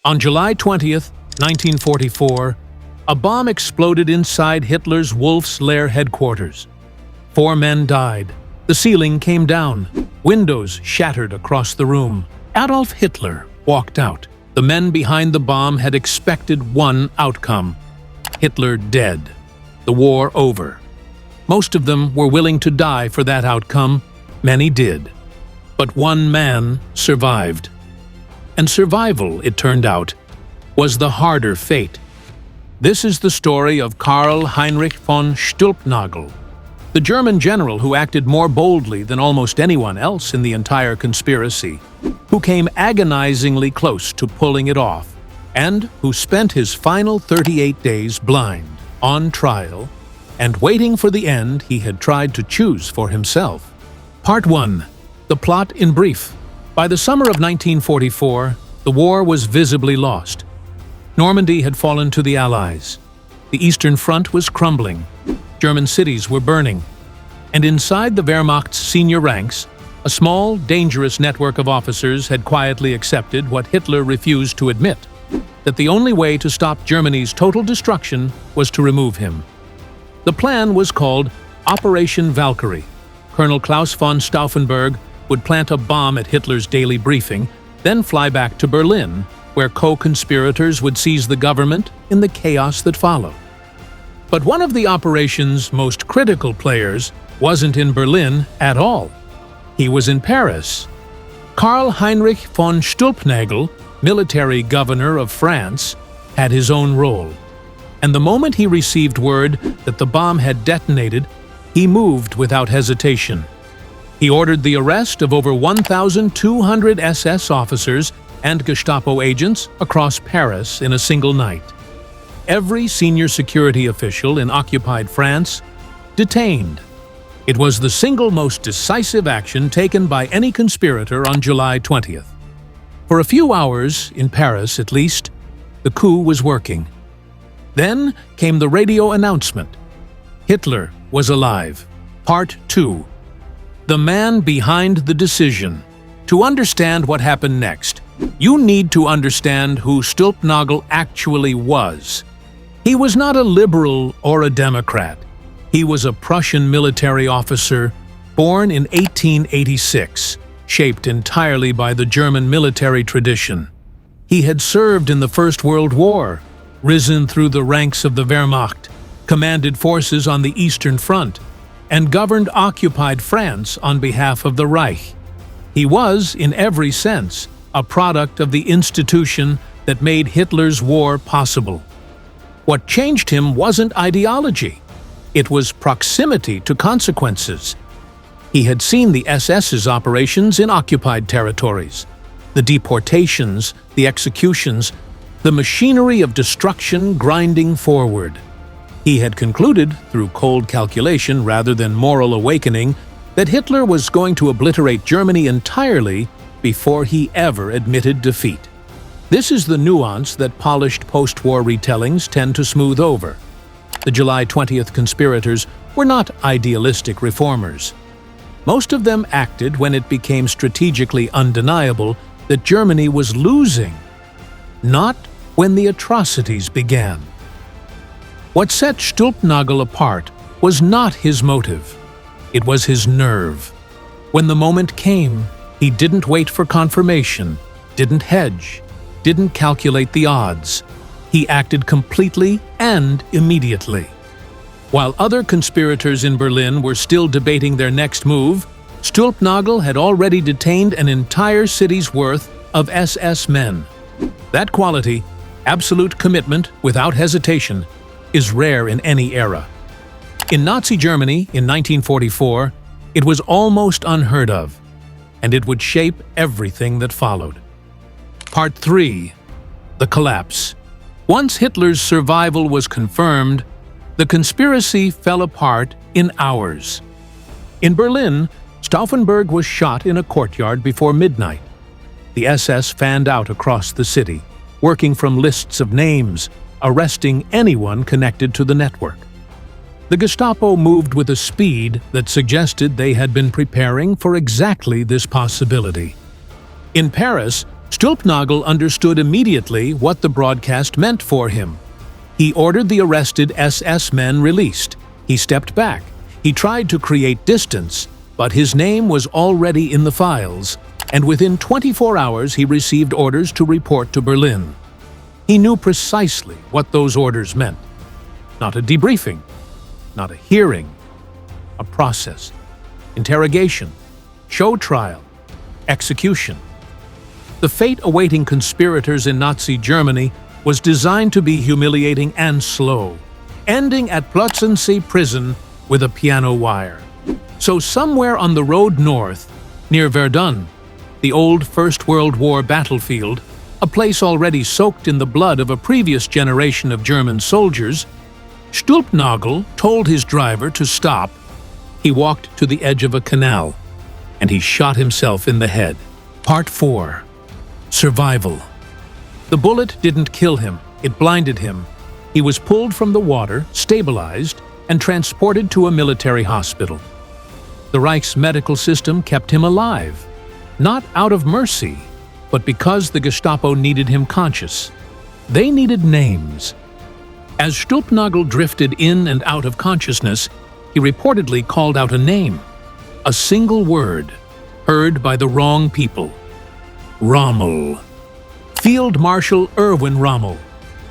On July 20th, 1944, a bomb exploded inside Hitler's Wolf's Lair headquarters. 4 men died. The ceiling came down. Windows shattered across the room. Adolf Hitler walked out. The men behind the bomb had expected one outcome: Hitler dead, the war over. Most of them were willing to die for that outcome. Many did. But one man survived. And survival, it turned out, was the harder fate. This is the story of Karl Heinrich von Stülpnagel, the German general who acted more boldly than almost anyone else in the entire conspiracy, who came agonizingly close to pulling it off, and who spent his final 38 days blind, on trial, and waiting for the end he had tried to choose for himself. Part 1. The plot in brief. By the summer of 1944, the war was visibly lost. Normandy had fallen to the Allies. The Eastern Front was crumbling. German cities were burning. And inside the Wehrmacht's senior ranks, a small, dangerous network of officers had quietly accepted what Hitler refused to admit: that the only way to stop Germany's total destruction was to remove him. The plan was called Operation Valkyrie. Colonel Klaus von Stauffenberg would plant a bomb at Hitler's daily briefing, then fly back to Berlin, where co-conspirators would seize the government in the chaos that followed. But one of the operation's most critical players wasn't in Berlin at all. He was in Paris. Karl Heinrich von Stülpnagel, military governor of France, had his own role. And the moment he received word that the bomb had detonated, he moved without hesitation. He ordered the arrest of over 1,200 SS officers and Gestapo agents across Paris in a single night. Every senior security official in occupied France detained. It was the single most decisive action taken by any conspirator on July 20th. For a few hours, in Paris at least, the coup was working. Then came the radio announcement: Hitler was alive. Part 2. The man behind the decision. To understand what happened next, you need to understand who Stülpnagel actually was. He was not a liberal or a Democrat. He was a Prussian military officer born in 1886, shaped entirely by the German military tradition. He had served in the First World War, risen through the ranks of the Wehrmacht, commanded forces on the Eastern Front, and governed occupied France on behalf of the Reich. He was, in every sense, a product of the institution that made Hitler's war possible. What changed him wasn't ideology. It was proximity to consequences. He had seen the SS's operations in occupied territories, the deportations, the executions, the machinery of destruction grinding forward. He had concluded, through cold calculation rather than moral awakening, that Hitler was going to obliterate Germany entirely before he ever admitted defeat. This is the nuance that polished post-war retellings tend to smooth over. The July 20th conspirators were not idealistic reformers. Most of them acted when it became strategically undeniable that Germany was losing, not when the atrocities began. What set Stülpnagel apart was not his motive. It was his nerve. When the moment came, he didn't wait for confirmation, didn't hedge, didn't calculate the odds. He acted completely and immediately. While other conspirators in Berlin were still debating their next move, Stülpnagel had already detained an entire city's worth of SS men. That quality, absolute commitment without hesitation, is rare in any era. In Nazi Germany in 1944, it was almost unheard of, and it would shape everything that followed. Part 3. The collapse. Once Hitler's survival was confirmed, the conspiracy fell apart in hours. In Berlin, Stauffenberg was shot in a courtyard before midnight. The SS fanned out across the city, working from lists of names, arresting anyone connected to the network. The Gestapo moved with a speed that suggested they had been preparing for exactly this possibility. In Paris, Stülpnagel understood immediately what the broadcast meant for him. He ordered the arrested SS men released. He stepped back. He tried to create distance, but his name was already in the files, and within 24 hours he received orders to report to Berlin. He knew precisely what those orders meant. Not a debriefing, not a hearing, a process, interrogation, show trial, execution. The fate awaiting conspirators in Nazi Germany was designed to be humiliating and slow, ending at Plötzensee prison with a piano wire. So somewhere on the road north, near Verdun, the old First World War battlefield, a place already soaked in the blood of a previous generation of German soldiers, Stülpnagel told his driver to stop. He walked to the edge of a canal, and he shot himself in the head. Part 4. Survival. The bullet didn't kill him, it blinded him. He was pulled from the water, stabilized, and transported to a military hospital. The Reich's medical system kept him alive, not out of mercy, but because the Gestapo needed him conscious. They needed names. As Stülpnagel drifted in and out of consciousness, he reportedly called out a name, a single word, heard by the wrong people. Rommel. Field Marshal Erwin Rommel,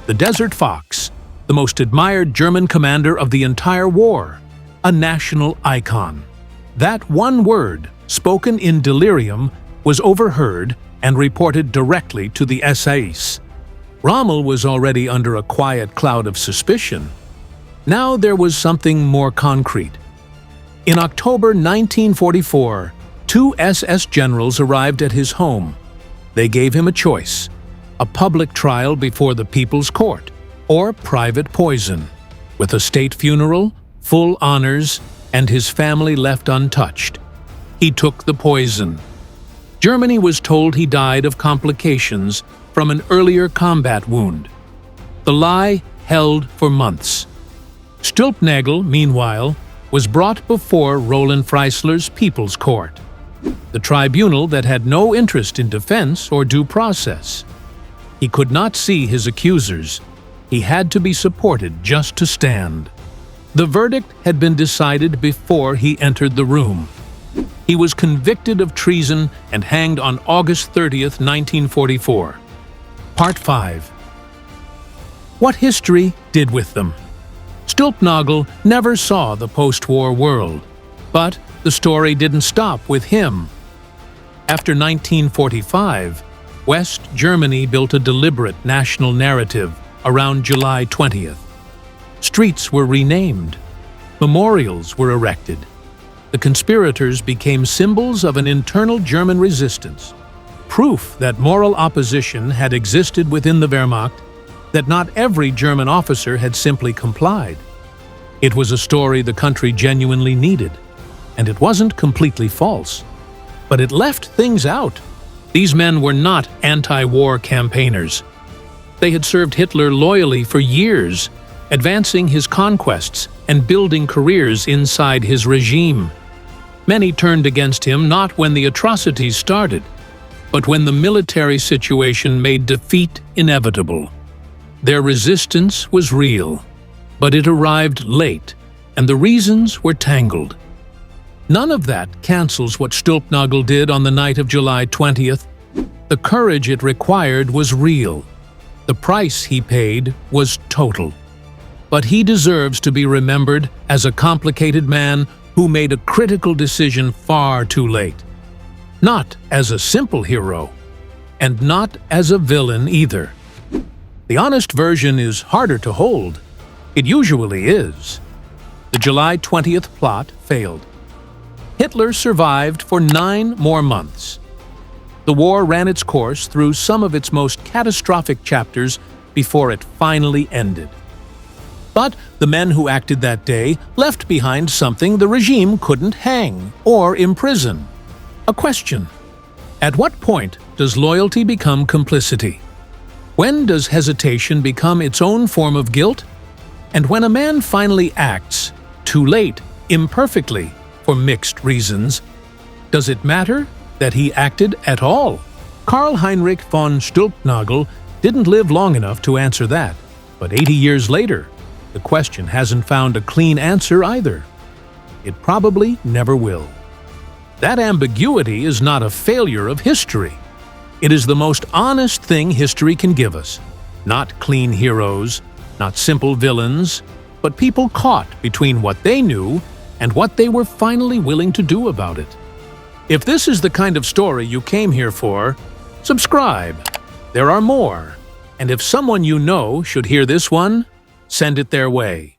the Desert Fox, the most admired German commander of the entire war, a national icon. That one word, spoken in delirium, was overheard and reported directly to the SAS. Rommel was already under a quiet cloud of suspicion. Now there was something more concrete. In October 1944, 2 SS generals arrived at his home. They gave him a choice: a public trial before the People's Court, or private poison, with a state funeral, full honors, and his family left untouched. He took the poison. Germany was told he died of complications from an earlier combat wound. The lie held for months. Stülpnagel, meanwhile, was brought before Roland Freisler's People's Court, the tribunal that had no interest in defense or due process. He could not see his accusers. He had to be supported just to stand. The verdict had been decided before he entered the room. He was convicted of treason and hanged on August 30th, 1944. Part 5. What history did with them? Stülpnagel never saw the post-war world, but the story didn't stop with him. After 1945, West Germany built a deliberate national narrative around July 20th. Streets were renamed. Memorials were erected. The conspirators became symbols of an internal German resistance, proof that moral opposition had existed within the Wehrmacht, that not every German officer had simply complied. It was a story the country genuinely needed, and it wasn't completely false. But it left things out. These men were not anti-war campaigners. They had served Hitler loyally for years, advancing his conquests and building careers inside his regime. Many turned against him not when the atrocities started, but when the military situation made defeat inevitable. Their resistance was real, but it arrived late, and the reasons were tangled. None of that cancels what Stülpnagel did on the night of July 20th. The courage it required was real. The price he paid was total. But he deserves to be remembered as a complicated man who made a critical decision far too late. Not as a simple hero, and not as a villain either. The honest version is harder to hold. It usually is. The July 20th plot failed. Hitler survived for 9 more months. The war ran its course through some of its most catastrophic chapters before it finally ended. But the men who acted that day left behind something the regime couldn't hang or imprison. A question: at what point does loyalty become complicity? When does hesitation become its own form of guilt? And when a man finally acts, too late, imperfectly, for mixed reasons, does it matter that he acted at all? Karl Heinrich von Stülpnagel didn't live long enough to answer that, but 80 years later, the question hasn't found a clean answer either. It probably never will. That ambiguity is not a failure of history. It is the most honest thing history can give us. Not clean heroes, not simple villains, but people caught between what they knew and what they were finally willing to do about it. If this is the kind of story you came here for, subscribe. There are more. And if someone you know should hear this one, send it their way.